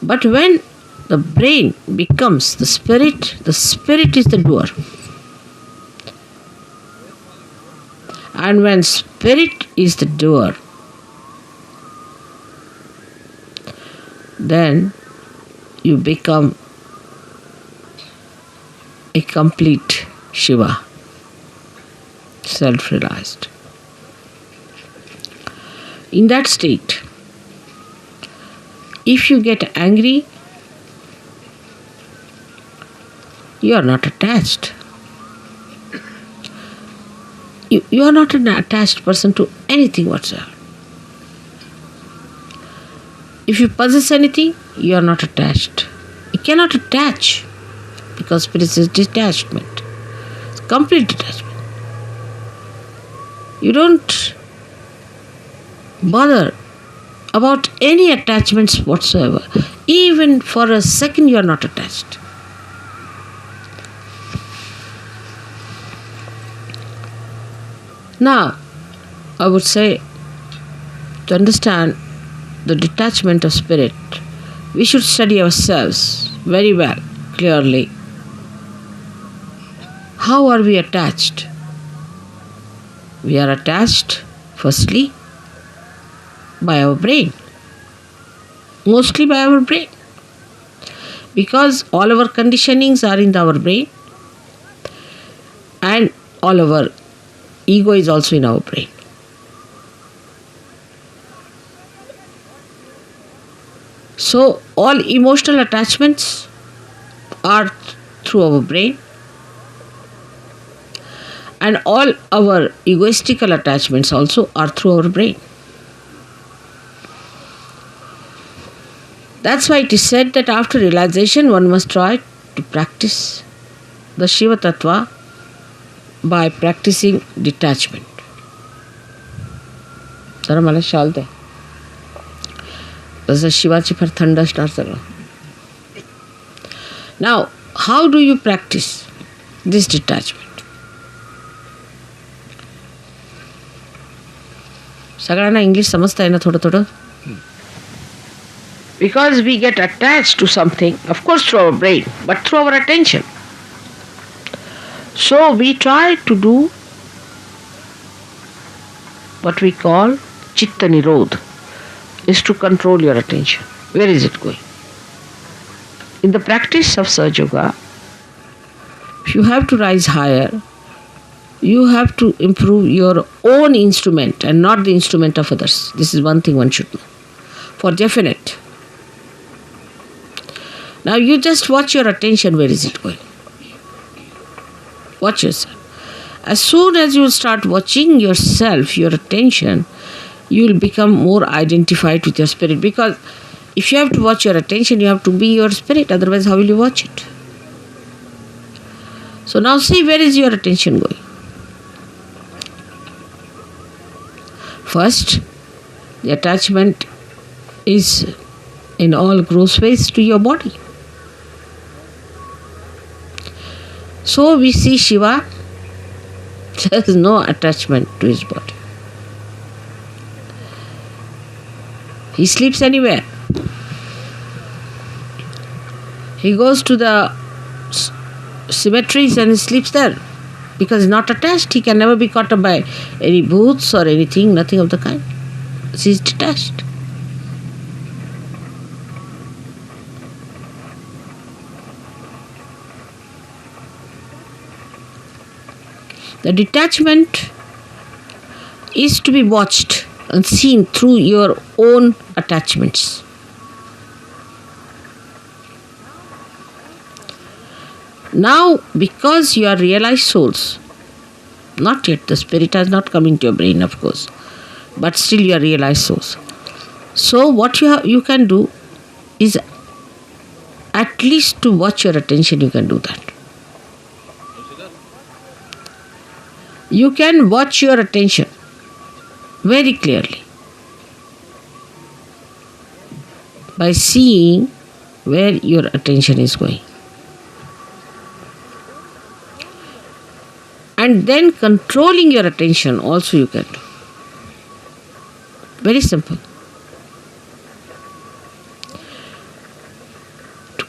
But when the brain becomes the spirit is the doer. And when spirit is the doer, then you become a complete Shiva, self-realized. In that state, if you get angry, you are not attached. You are not an attached person to anything whatsoever. If you possess anything, you are not attached. You cannot attach because spirit is detachment. It's complete detachment. You don't bother about any attachments whatsoever. Even for a second you are not attached. Now, I would say, to understand the detachment of spirit, we should study ourselves very well, clearly. How are we attached? We are attached, firstly, by our brain. Mostly by our brain. Because all our conditionings are in our brain, and all our ego is also in our brain. So all emotional attachments are through our brain, and all our egoistical attachments also are through our brain. That's why it is said that after realization one must try to practice the Shiva Tattwa by practicing detachment. जरा मला शाल दे. जसं शिवाची फार थंड असणार सगळं. Now, how do you practice this detachment? सगळ्यांना English समजता आहे ना थोडं थोडं? Because we get attached to something, of course through our brain, but through our attention. So we try to do what we call Chitta Nirodh, is to control your attention. Where is it going? In the practice of Sahaja Yoga, if you have to rise higher, you have to improve your own instrument and not the instrument of others. This is one thing one should know. For definite. Now you just watch your attention, where is it going? Watch yourself. As soon as you start watching yourself, your attention, you will become more identified with your spirit. Because if you have to watch your attention, you have to be your spirit. Otherwise, how will you watch it? So now see, where is your attention going? First, the attachment is in all gross ways to your body. So we see Shiva, there is no attachment to his body. He sleeps anywhere. He goes to the cemeteries and he sleeps there. Because he's not attached, he can never be caught up by any booths or anything, nothing of the kind. He's detached. The detachment is to be watched and seen through your own attachments. Now, because you are realized souls, not yet, the spirit has not come into your brain, of course, but still you are realized souls. So what you can do is at least to watch your attention, you can do that. You can watch your attention very clearly by seeing where your attention is going. And then controlling your attention also you can do. Very simple.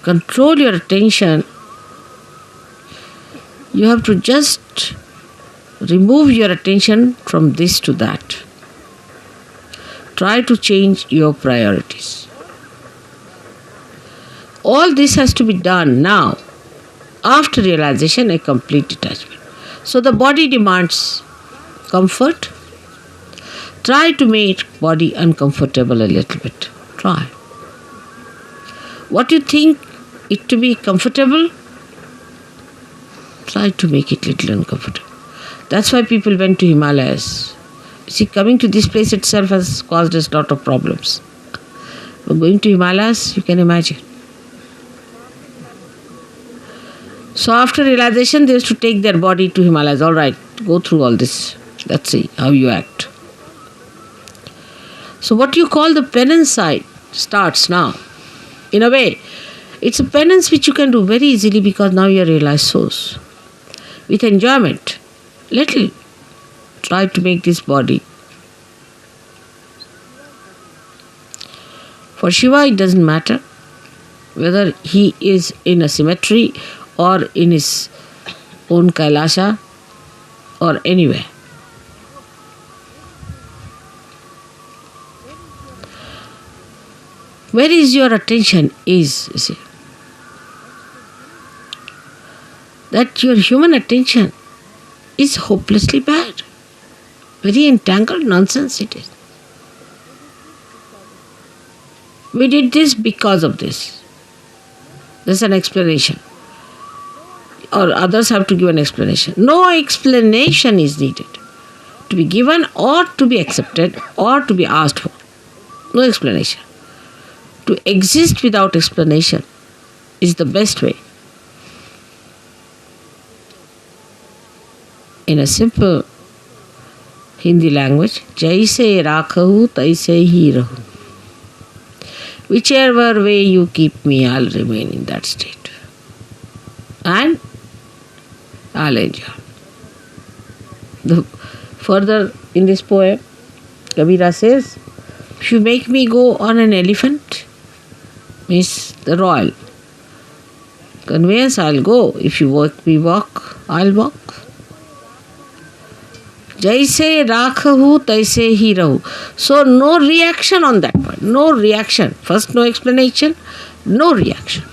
control your attention, you have to just remove your attention from this to that. Try to change your priorities. All this has to be done now, after realization, a complete detachment. So the body demands comfort. Try to make body uncomfortable a little bit. Try. What you think it to be comfortable, try to make it little uncomfortable. That's why people went to Himalayas. See, coming to this place itself has caused us a lot of problems. But going to Himalayas, you can imagine. So after realization, they used to take their body to Himalayas. All right, go through all this. Let's see how you act. So what you call the penance side starts now. In a way, it's a penance which you can do very easily because now you are realized souls. With enjoyment, little, try to make this body. For Shiva, it doesn't matter whether he is in a cemetery or in his own Kailasha or anywhere. Where is your attention is, you see. That your human attention is hopelessly bad. Very entangled nonsense it is. We did this because of this. There's an explanation. Or others have to give an explanation. No explanation is needed to be given or to be accepted or to be asked for. No explanation. To exist without explanation is the best way. In a simple Hindi language, Jaise rakhahu taise hi rahu. Whichever way you keep me, I'll remain in that state. And I'll enjoy. Further in this poem, Kabira says, if you make me go on an elephant, means the royal conveyance, I'll go. If you make me walk, I'll walk. Jaise rakhahu taise hi rahu. So no reaction on that part. No reaction. First no explanation, no reaction.